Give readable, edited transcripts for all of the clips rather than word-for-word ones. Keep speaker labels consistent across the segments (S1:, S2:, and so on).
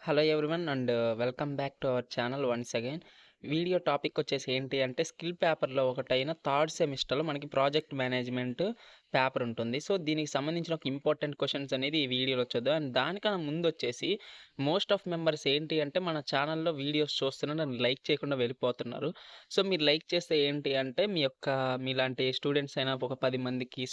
S1: Hello everyone and welcome back to our channel once again. Video topic వచ్చేసి ఏంటి అంటే skill పేపర్‌లో ఒకటైన థర్డ్ సెమిస్టర్‌లో మనకి ప్రాజెక్ట్ మేనేజ్‌మెంట్ పేపర్ ఉంటుంది. సో, దీనికి సంబంధించిన ఒక ఇంపార్టెంట్ క్వెషన్స్ అనేది ఈ వీడియోలో చూద్దాం. అండ్ దానికన్నా ముందొచ్చేసి మోస్ట్ ఆఫ్ మెంబర్స్ ఏంటి అంటే మన ఛానల్‌లో వీడియోస్ చూస్తున్నారు అండ్ లైక్ చేయకుండా వెళ్ళిపోతున్నారు. సో, మీరు లైక్ చేస్తే ఏంటి అంటే మీలాంటి స్టూడెంట్స్ అయినా ఒక 10 మందికి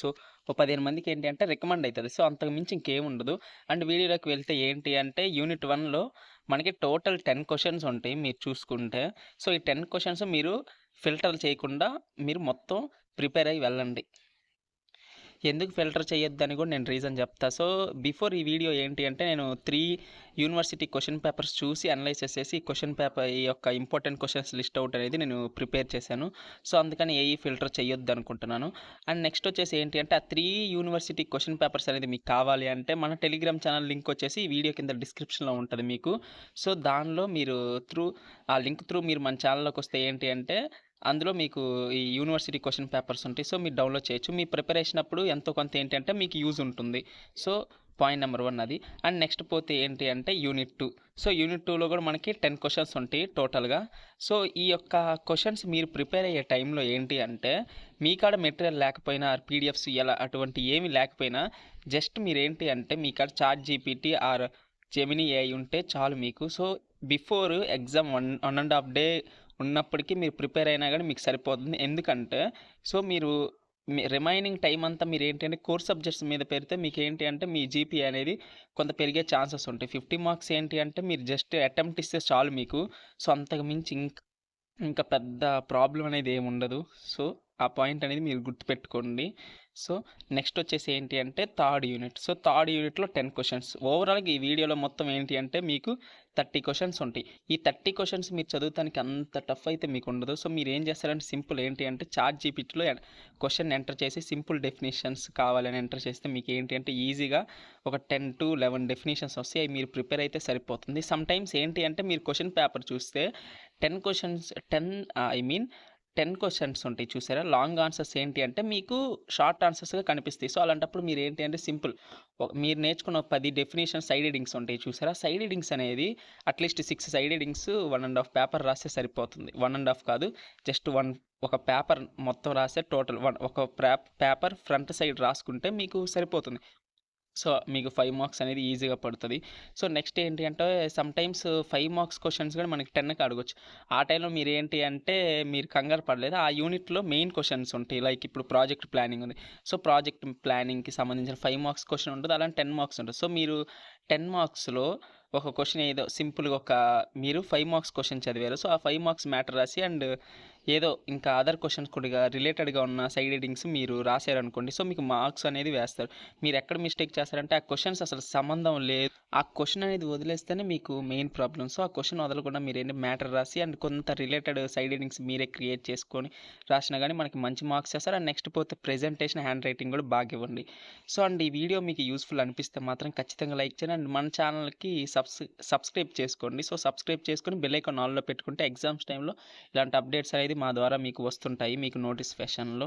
S1: ఒక 15 మందికి ఏంటి అంటే రికమెండ్ అయితది. సో, అంతకు మించి ఇంకేముండదు. అండ్ వీడియోలోకి వెళ్తే ఏంటి అంటే యూనిట్ 1లో మనకి టోటల్ 10 క్వెషన్స్ ఉంటాయి మీరు చూసుకుంటే. సో, ఈ 10 క్వెషన్స్ మీరు ఫిల్టర్ చేయకుండా మీరు మొత్తం ప్రిపేర్ అయ్యి వెళ్ళండి. ఎందుకు ఫిల్టర్ చేయొద్దని కూడా నేను రీజన్ చెప్తా. సో, బిఫోర్ ఈ వీడియో ఏంటి అంటే నేను 3 యూనివర్సిటీ క్వెషన్ పేపర్స్ చూసి అనలైజ్ చేసి ఈ యొక్క ఇంపార్టెంట్ క్వెషన్స్ లిస్ట్ ఔట్ అనేది నేను ప్రిపేర్ చేశాను. సో, అందుకని ఏఈ ఫిల్టర్ చేయొద్దనుకుంటున్నాను. అండ్ నెక్స్ట్ వచ్చేసి ఏంటి అంటే ఆ 3 యూనివర్సిటీ క్వెషన్ పేపర్స్ అనేది మీకు కావాలి అంటే మన టెలిగ్రామ్ ఛానల్ లింక్ వచ్చేసి ఈ వీడియో కింద డిస్క్రిప్షన్‌లో ఉంటది మీకు. సో, దానిలో మీరు ఆ లింక్ త్రూ మీరు మన ఛానల్‌లోకి వస్తే ఏంటి అంటే అందులో మీకు ఈ యూనివర్సిటీ క్వెషన్ పేపర్స్ ఉంటాయి. సో, మీరు డౌన్‌లోడ్ చేయొచ్చు. మీ ప్రిపరేషన్ అప్పుడు ఎంతో కొంత ఏంటంటే మీకు యూజ్ ఉంటుంది. సో, పాయింట్ నెంబర్ 1 అది. అండ్ నెక్స్ట్ పోతే ఏంటి అంటే యూనిట్ 2. సో, యూనిట్ 2లో కూడా మనకి 10 క్వెషన్స్ ఉంటాయి టోటల్‌గా. సో, ఈ యొక్క క్వెషన్స్ మీరు ప్రిపేర్ అయ్యే టైంలో ఏంటి అంటే మీ కాడ మెటీరియల్ లేకపోయినా పీడిఎఫ్స్ అటువంటి ఏమి లేకపోయినా జస్ట్ మీరేంటి అంటే మీ కాడ చాట్‌జీపీటీ ఆర్ జెమినీ ఏఐ ఉంటే చాలు మీకు. సో, బిఫోర్ ఎగ్జామ్ 1 ½ డే ఉన్నప్పటికీ మీరు ప్రిపేర్ అయినా గానీ మీకు సరిపోతుంది. ఎందుకంటే మీరు రిమైనింగ్ టైమ్ అంతా మీరేంటంటే కోర్ సబ్జెక్ట్స్ మీద పెడితే మీకేంటి అంటే మీ జీపీఏ అనేది కొంత పెరిగే ఛాన్సెస్ ఉంటాయి. 50 మార్క్స్ ఏంటి అంటే మీరు జస్ట్ అటెంప్ట్ ఇస్తే చాలు మీకు. సో, అంతకు మించి ఇంకా పెద్ద ప్రాబ్లమ్ అనేది ఏముండదు. సో, ఆ పాయింట్ అనేది మీరు గుర్తుపెట్టుకోండి. సో, నెక్స్ట్ వచ్చేసి ఏంటి అంటే థర్డ్ యూనిట్. సో, థర్డ్ యూనిట్‌లో 10 క్వెషన్స్. ఓవరాల్‌గా ఈ వీడియోలో మొత్తం ఏంటి అంటే మీకు 30 క్వెషన్స్ ఉంటాయి. ఈ 30 క్వెషన్స్ మీరు చదువుతానికి అంత టఫ్ అయితే మీకు ఉండదు. సో, మీరేం చేస్తారంటే సింపుల్ ఏంటి అంటే చాట్‌జీపీటీలో క్వెషన్ ఎంటర్ చేసి సింపుల్ డెఫినిషన్స్ కావాలని ఎంటర్ చేస్తే మీకు ఏంటి అంటే ఈజీగా ఒక 10-11 డెఫినిషన్స్ వస్తాయి. అవి మీరు ప్రిపేర్ అయితే సరిపోతుంది. సమ్‌టైమ్స్ ఏంటి అంటే మీరు క్వెషన్ పేపర్ చూస్తే 10 క్వెషన్స్ 10 ఐ మీన్ 10 క్వెషన్స్ ఉంటాయి చూసారా? లాంగ్ ఆన్సర్స్ ఏంటి అంటే మీకు షార్ట్ ఆన్సర్స్‌గా కనిపిస్తాయి. సో, అలాంటప్పుడు మీరేంటి అంటే సింపుల్ మీరు నేర్చుకున్న 10 డెఫినిషన్ సైడ్ హెడ్డింగ్స్ ఉంటాయి చూసారా? సైడ్ హెడ్డింగ్స్ అనేది అట్‌లీస్ట్ 6 సైడ్ హెడ్డింగ్స్ 1 ½ పేపర్ రాస్తే సరిపోతుంది. 1 ½ కాదు, జస్ట్ ఒక పేపర్ మొత్తం రాస్తే టోటల్ ఒక పేపర్ ఫ్రంట్ సైడ్ రాసుకుంటే మీకు సరిపోతుంది. సో, మీకు 5 మార్క్స్ అనేది ఈజీగా పడుతది. సో, నెక్స్ట్ ఏంటి అంటే సమ్‌టైమ్స్ 5 మార్క్స్ క్వెషన్స్ కూడా మనకి 10కి అడగొచ్చు. ఆ టైంలో మీరేంటి అంటే మీరు కంగారు పడలేదు. ఆ యూనిట్‌లో మెయిన్ క్వెషన్స్ ఉంటాయి. లైక్ ఇప్పుడు ప్రాజెక్ట్ ప్లానింగ్ ఉంది. సో, ప్రాజెక్ట్ ప్లానింగ్‌కి సంబంధించిన 5 మార్క్స్ క్వెషన్ ఉంటది. అలానే 10 మార్క్స్ ఉంటది. సో, మీరు 10 మార్క్స్‌లో ఒక క్వెషన్ ఏదో సింపుల్‌గా మీరు 5 మార్క్స్ క్వెషన్ చదివారు. సో, ఆ 5 మార్క్స్ మ్యాటర్ రాసి అండ్ ఏదో ఇంకా అదర్ క్వెషన్స్ కొద్దిగా రిలేటెడ్‌గా ఉన్న సైడ్ హెడ్డింగ్స్ మీరు రాసారనుకోండి. సో, మీకు మార్క్స్ అనేది వేస్తారు. మీరెక్కడ మిస్టేక్ చేస్తారంటే ఆ క్వెషన్స్ అసలు సంబంధం లేదు. ఆ క్వెషన్ అనేది వదిలేస్తేనే మీకు మెయిన్ ప్రాబ్లమ్. సో, ఆ క్వెషన్ వదలకుండా మీరేంటి మ్యాటర్ రాసి అండ్ కొంత రిలేటెడ్ సైడ్ హెడ్డింగ్స్ మీరే క్రియేట్ చేసుకొని రాసినా గానీ మనకి మంచి మార్క్స్ చేస్తారు. అండ్ నెక్స్ట్ పోతే ప్రెజెంటేషన్, హ్యాండ్ రైటింగ్ కూడా బాగా ఇవ్వండి. సో, అండ్ ఈ వీడియో మీకు యూజ్‌ఫుల్ అనిపిస్తే మాత్రం ఖచ్చితంగా లైక్ చేయండి. అండ్ మన ఛానల్‌కి సబ్స్క్రైబ్ చేసుకోండి. సో, సబ్స్క్రైబ్ చేసుకొని బెల్ ఐకాన్ ఆల్‌లో పెట్టుకుంటే ఎగ్జామ్స్ టైమ్‌లో ఇలాంటి అప్డేట్స్ అనేది మా ద్వారా మీకు వస్తుంటాయి మీకు నోటిఫికేషన్‌లో.